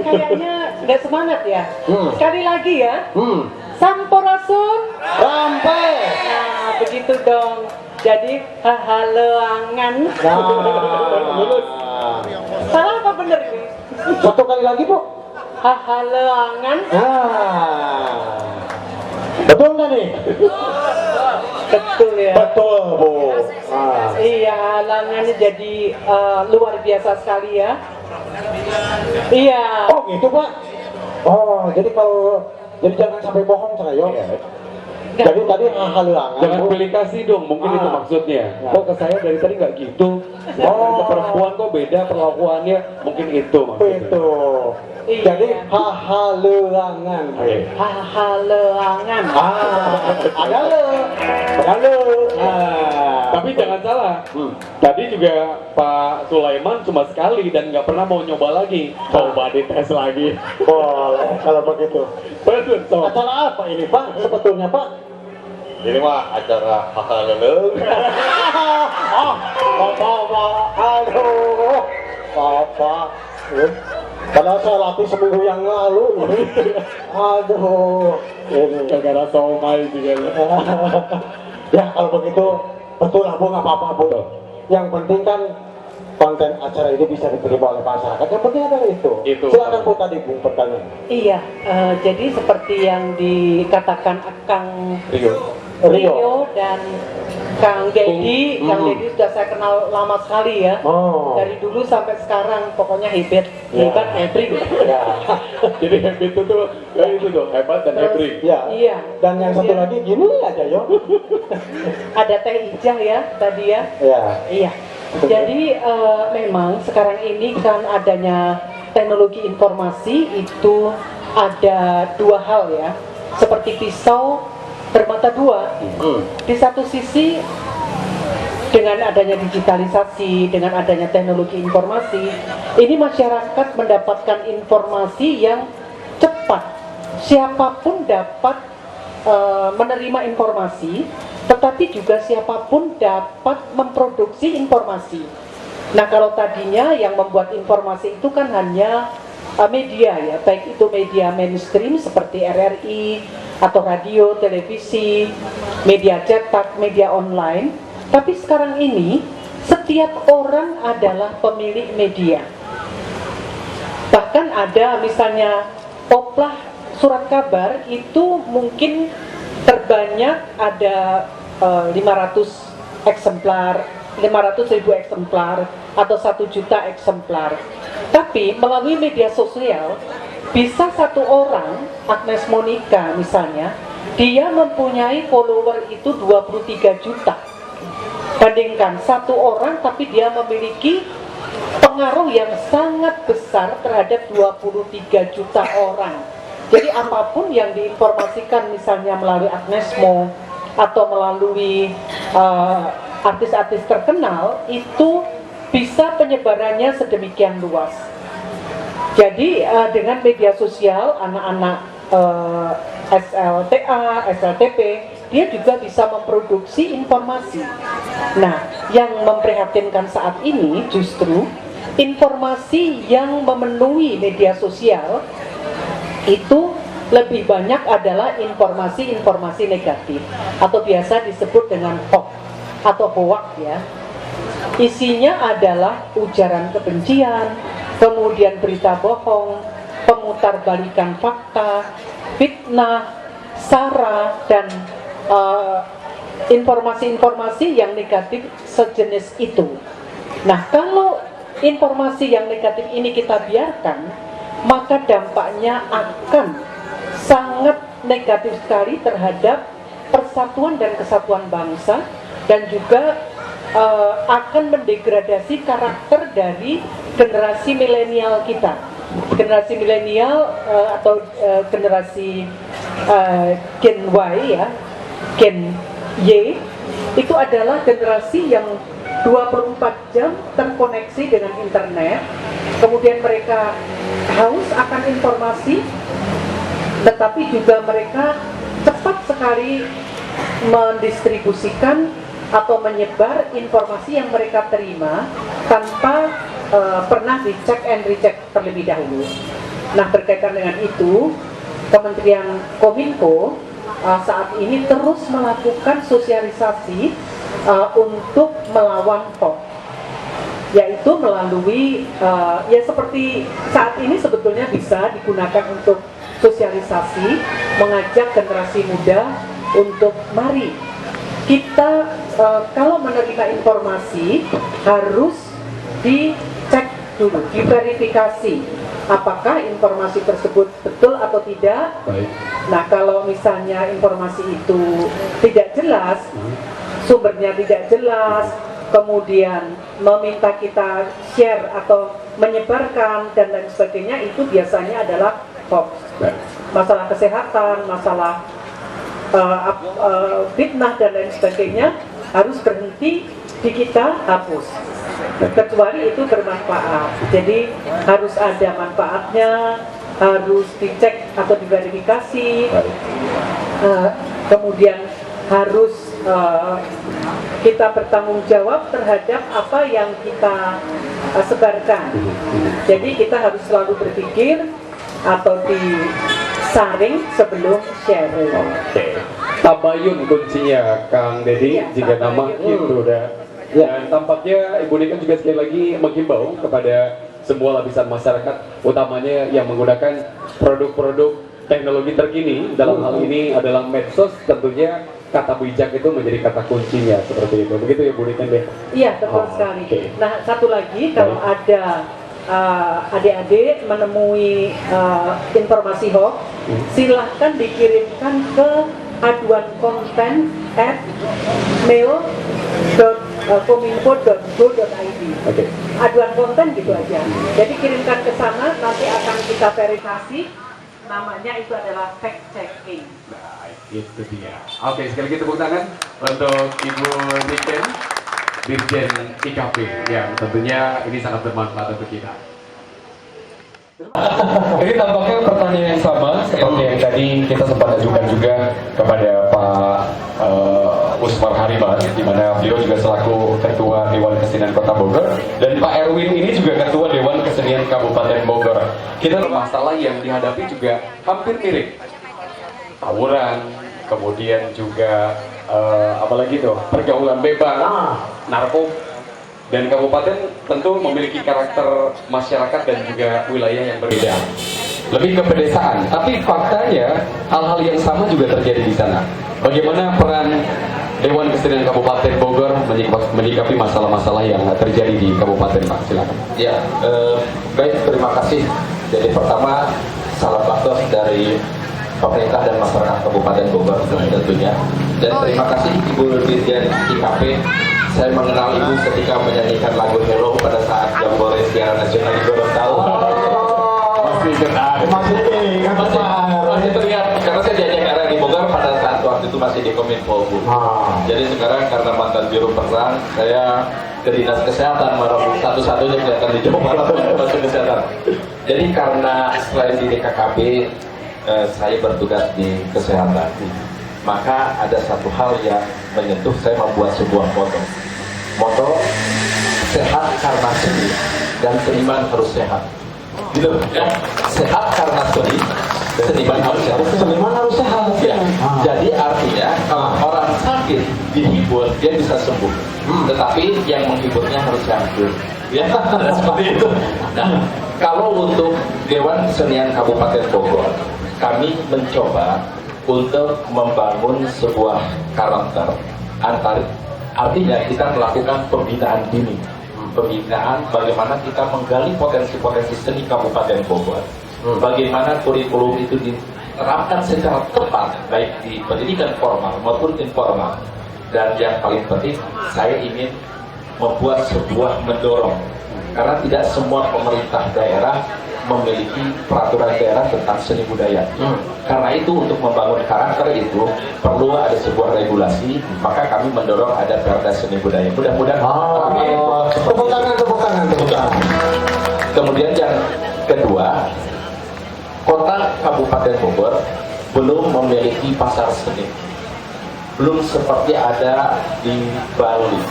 Kayaknya nggak semangat ya. Sekali lagi ya. Sampurasun. Rampes. Nah, begitu dong. Jadi hahaleangan. Nah, Salah apa bener ini? satu kali lagi Bu. Hahaleangan. Betul nggak nih? Betul ya. Betul Bu. Iya, halangannya jadi luar biasa sekali ya. Iya. Oh gitu Pak. Oh jadi jangan sampai bohong saya. Jadi tadi halangan. Jangan pilih kasih dong, mungkin itu maksudnya. Kok ke saya dari tadi nggak gitu? Ke perempuan kok beda perlakuannya, mungkin itu maksudnya. Betul. Iya. Jadi halangan. Hahaleangan. Ada le. Tapi jangan salah, tadi juga Pak Sulaiman cuma sekali dan nggak pernah mau nyoba lagi. Coba dites lagi. Boleh kalau begitu. Betul. Acara apa ini Pak? Sebetulnya Pak? Ini mah acara hahalaleng. Aduh, Papa. Padahal saya latih seminggu yang lalu. Aduh, ini Gara-gara somai juga. ya kalau begitu betul lah Bu, nggak apa-apa Bu. Yang penting kan konten acara ini bisa diterima oleh masyarakat. Yang penting adalah itu. Silakan Bu tadi Bu pertanyaan. Iya, jadi seperti yang dikatakan Kang Rio dan Kang Dedi. Kang Dedi sudah saya kenal lama sekali ya. Dari dulu sampai sekarang pokoknya hebat Hebring. Ya. Jadi habit itu tuh, itu tuh hebat dan hebring. Ya. Iya. Dan yang satu lagi gini aja yo. Ada Teh Ijah ya tadi ya. Ya. Iya. Jadi memang sekarang ini kan adanya teknologi informasi itu ada dua hal ya. Seperti pisau bermata dua. Di satu sisi dengan adanya digitalisasi, dengan adanya teknologi informasi, ini masyarakat mendapatkan informasi yang cepat. Siapapun dapat menerima informasi, tetapi juga siapapun dapat memproduksi informasi. Nah, kalau tadinya yang membuat informasi itu kan hanya media ya, baik itu media mainstream seperti RRI atau radio, televisi, media cetak, media online. Tapi sekarang ini setiap orang adalah pemilik media. Bahkan ada misalnya oplah surat kabar itu mungkin terbanyak ada 500 eksemplar, 500.000 eksemplar atau 1 juta eksemplar. Tapi melalui media sosial bisa satu orang, Agnes Monica misalnya, dia mempunyai follower itu 23 juta. Bandingkan satu orang tapi dia memiliki pengaruh yang sangat besar terhadap 23 juta orang. Jadi apapun yang diinformasikan misalnya melalui Agnes Mo atau melalui artis-artis terkenal itu bisa penyebarannya sedemikian luas. Jadi dengan media sosial anak-anak SLTA, SLTP dia juga bisa memproduksi informasi. Nah, yang memprihatinkan saat ini justru informasi yang memenuhi media sosial itu lebih banyak adalah informasi-informasi negatif atau biasa disebut dengan hoax atau hoax ya. Isinya adalah ujaran kebencian, kemudian berita bohong, pemutarbalikan fakta, fitnah, sara, dan informasi-informasi yang negatif sejenis itu. Nah, kalau informasi yang negatif ini kita biarkan, maka dampaknya akan sangat negatif sekali terhadap persatuan dan kesatuan bangsa dan juga akan mendegradasi karakter dari generasi milenial kita. Generasi milenial atau generasi Gen Y ya, Gen Y itu adalah generasi yang 24 jam terkoneksi dengan internet. Kemudian mereka haus akan informasi, tetapi juga mereka cepat sekali mendistribusikan atau menyebar informasi yang mereka terima tanpa pernah dicek and recheck terlebih dahulu. Nah, berkaitan dengan itu, Kementerian Kominfo saat ini terus melakukan sosialisasi untuk melawan hoax, yaitu melalui ya seperti saat ini sebetulnya bisa digunakan untuk sosialisasi, mengajak generasi muda untuk mari kita kalau menerima informasi harus dicek dulu, diverifikasi apakah informasi tersebut betul atau tidak. Baik. Nah, kalau misalnya informasi itu tidak jelas, sumbernya tidak jelas, kemudian meminta kita share atau menyebarkan dan lain sebagainya, itu biasanya adalah hoax. Masalah kesehatan, masalah fitnah dan lain sebagainya harus berhenti di kita hapus, kecuali itu bermanfaat. Jadi harus ada manfaatnya, harus dicek atau diverifikasi, kemudian harus kita bertanggung jawab terhadap apa yang kita sebarkan. Jadi kita harus selalu berpikir atau disaring sebelum sharing. Tabayun kuncinya, Kang Dedi, jika nama itu udah. Dan tampaknya Ibu Nika juga sekali lagi menghimbau kepada semua lapisan masyarakat, utamanya yang menggunakan produk-produk teknologi terkini. Dalam hal ini adalah medsos, tentunya kata bijak itu menjadi kata kuncinya, seperti itu. Begitu ya Bu Nika deh? Iya, betul sekali. Nah, satu lagi, kalau ada adik-adik menemui informasi hoax, silahkan dikirimkan ke aduankonten@mail.kominfo.go.id. Aduan konten gitu aja. Jadi kirimkan ke sana, nanti akan kita verifikasi. Namanya itu adalah fact checking. Nah, itu dia. Oke, sekali lagi tepuk tangan untuk Ibu Niken, Dirjen IKP, yang tentunya ini sangat bermanfaat untuk kita. Ini tampaknya pertanyaan yang sama seperti yang tadi kita sempat ajukan juga kepada Pak Usmar Hariman, di mana beliau juga selaku Ketua Dewan Kesenian Kota Bogor, dan Pak Erwin ini juga Ketua Dewan Kesenian Kabupaten Bogor. Kita masalah yang dihadapi juga hampir mirip, tawuran, kemudian juga apalagi tuh pergaulan bebas, narkoba. Dan kabupaten tentu memiliki karakter masyarakat dan juga wilayah yang berbeda, lebih ke pedesaan. Tapi faktanya hal-hal yang sama juga terjadi di sana. Bagaimana peran Dewan Kesenian Kabupaten Bogor menyikapi masalah-masalah yang terjadi di kabupaten, Pak? Silakan. Ya, baik, terima kasih. Jadi pertama, salam baktos dari pemerintah dan masyarakat Kabupaten Bogor tentunya. Dan terima kasih Ibu Dirjen IKP. Saya mengenal Ibu ketika menyanyikan lagu Hello pada saat Jambore Siaran Nasional di Gorontalo. Masih ingat, masih terlihat karena saya diajak arah di Bogor pada saat waktu itu masih di Kominfo. Jadi sekarang karena mantan juru perang, saya ke dinas kesehatan, satu-satunya kelihatan di Jawa Barat masuk kesehatan. Jadi karena selain di DKKB, saya bertugas di kesehatan. Maka ada satu hal yang menyentuh saya, membuat sebuah moto sehat karena seni dan seniman harus sehat, gitu ya. Sehat karena seni, seniman harus sehat, seniman harus sehat ya. Jadi artinya kalau orang sakit dihibur dia bisa sembuh, tetapi yang menghiburnya harus hancur ya. Seperti itu. Nah, kalau untuk Dewan Kesenian Kabupaten Bogor, kami mencoba untuk membangun sebuah karakter artinya kita melakukan pembinaan dini, pembinaan bagaimana kita menggali potensi-potensi seni Kabupaten Bogor, bagaimana kurikulum itu diterapkan secara tepat baik di pendidikan formal maupun informal, dan yang paling penting saya ingin membuat sebuah mendorong, karena tidak semua pemerintah daerah memiliki peraturan daerah tentang seni budaya. Karena itu untuk membangun karakter itu perlu ada sebuah regulasi, maka kami mendorong ada Perda Seni Budaya. Mudah-mudahan tepuk tangan. Kemudian yang kedua, Kota Kabupaten Bogor belum memiliki pasar seni. Belum seperti ada di Bali.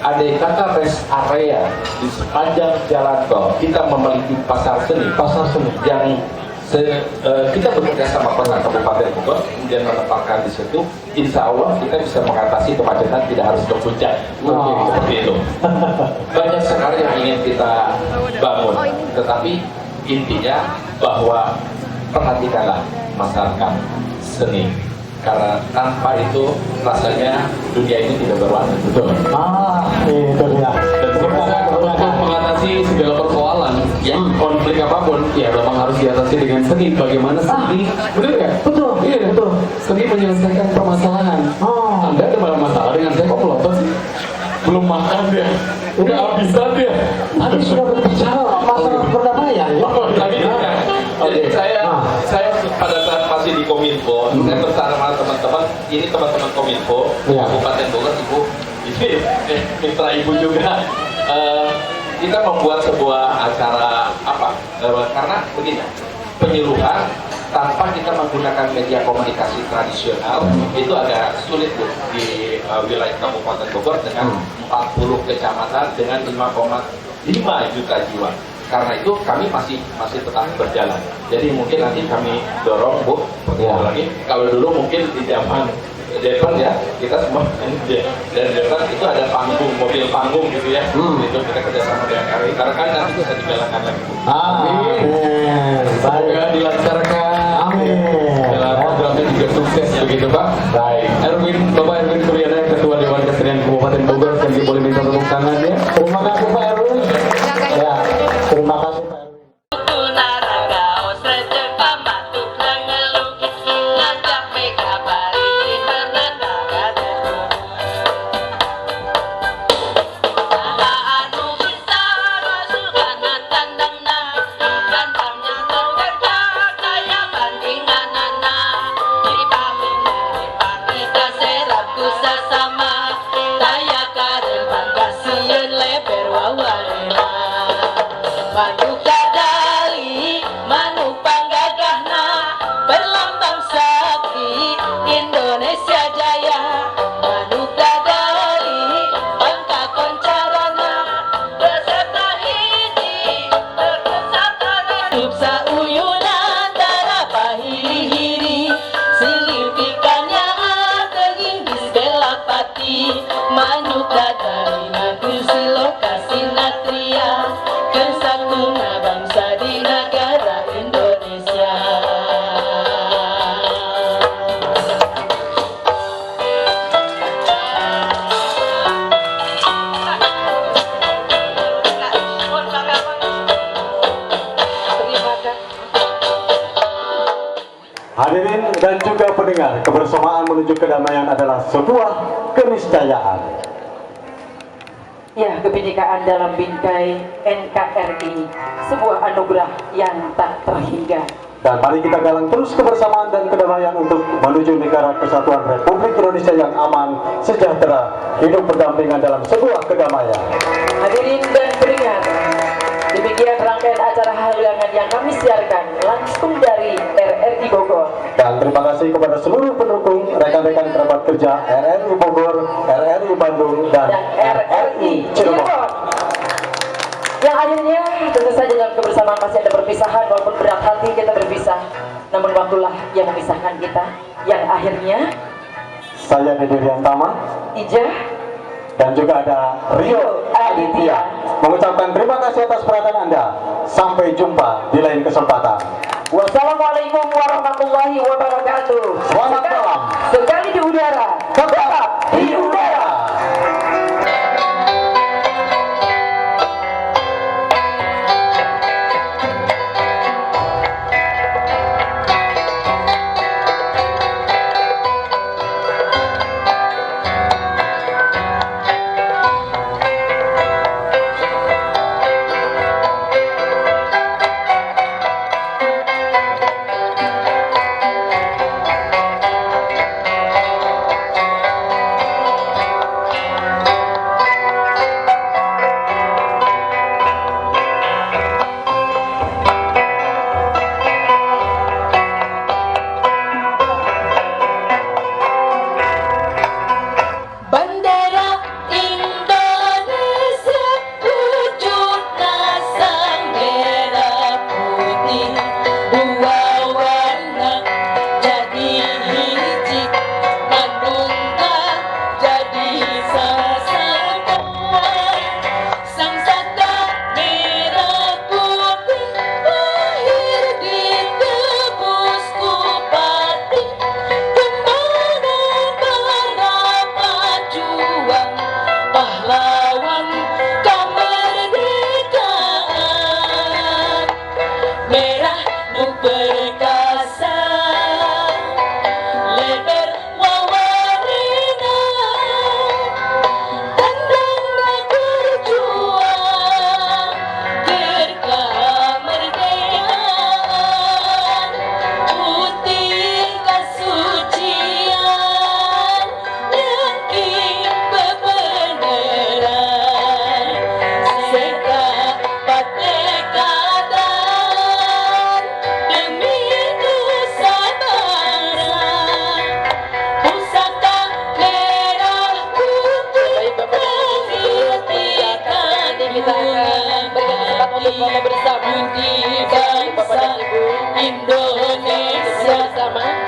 Andai kata rest area di sepanjang jalan tol kita memiliki pasar seni yang kita bekerja sama dengan Kabupaten Bogor, kemudian menetapkan di situ, insya Allah kita bisa mengatasi kemacetan tidak harus ke puncak. Seperti itu. Banyak sekali yang ingin kita bangun, tetapi intinya bahwa perhatikanlah masyarakat seni, karena tanpa itu rasanya dunia ini tidak berwarna. Betul. Itu dia. Untuk mengatasi segala persoalan, ya konflik apapun, ya memang harus diatasi dengan seni. Bagaimana seni? Betul ya? Betul. Iya betul. Seni menyelesaikan permasalahan. Anda ada masalah dengan saya kok melotot sih? Belum makan dia, udah habisan dia. Tadi sudah berbicara masalah perdamaian ya. Jadi saya pada saat masih di Kominfo, saya bersama teman-teman, ini teman-teman Kominfo, Kabupaten Bogor, Ibu, ini mitra Ibu juga. Kita membuat sebuah acara apa? Karena begini, penyuluhan tanpa kita menggunakan media komunikasi tradisional itu agak sulit Bu di wilayah Kabupaten Bogor dengan 40 kecamatan dengan 5,5 juta jiwa. Karena itu kami masih tetap berjalan. Jadi mungkin nanti kami dorong Bu, seperti itu lagi. Kalau dulu mungkin di zaman Depan ya, kita semua dari Depan itu ada panggung, mobil panggung gitu ya. Itu kita kerjasama dengan RI. Karena kan nanti bisa dijalankan lagi Bu. Amin. Semoga dilancarkan. Amin. Dalam programnya juga sukses begitu Pak. Baik. Bapak Erwin Suryana, Ketua Dewan Kesenian Kabupaten Bogor, kami boleh minta tepuk tangan ya. Terima kasih Pak Erwin. Ya, terima kasih Pak Erwin. Hadirin dan juga pendengar, kebersamaan menuju kedamaian adalah sebuah keniscayaan. Ya, kebinekaan dalam bingkai NKRI, sebuah anugerah yang tak terhingga. Dan mari kita galang terus kebersamaan dan kedamaian untuk menuju negara kesatuan Republik Indonesia yang aman, sejahtera, hidup berdampingan dalam sebuah kedamaian. Hadirin dan pendengar, demikian rangkaian acara halangan yang kami siarkan langsung dari RRI Bogor. Dan terima kasih kepada seluruh pendukung, rekan-rekan kerabat kerja RRI Bogor, RRI Bandung, dan RRI Cirebon. Yang akhirnya tentu saja dalam kebersamaan masih ada perpisahan, walaupun berat hati kita berpisah, namun waktulah yang memisahkan kita. Yang akhirnya saya Dede Riantama, Ijah, dan juga ada Rio Aditya mengucapkan terima kasih atas perhatian Anda. Sampai jumpa di lain kesempatan. Wassalamualaikum warahmatullahi wabarakatuh. Selamat malam. Sekali di udara, tetap di udara. di bangsa Indonesia sama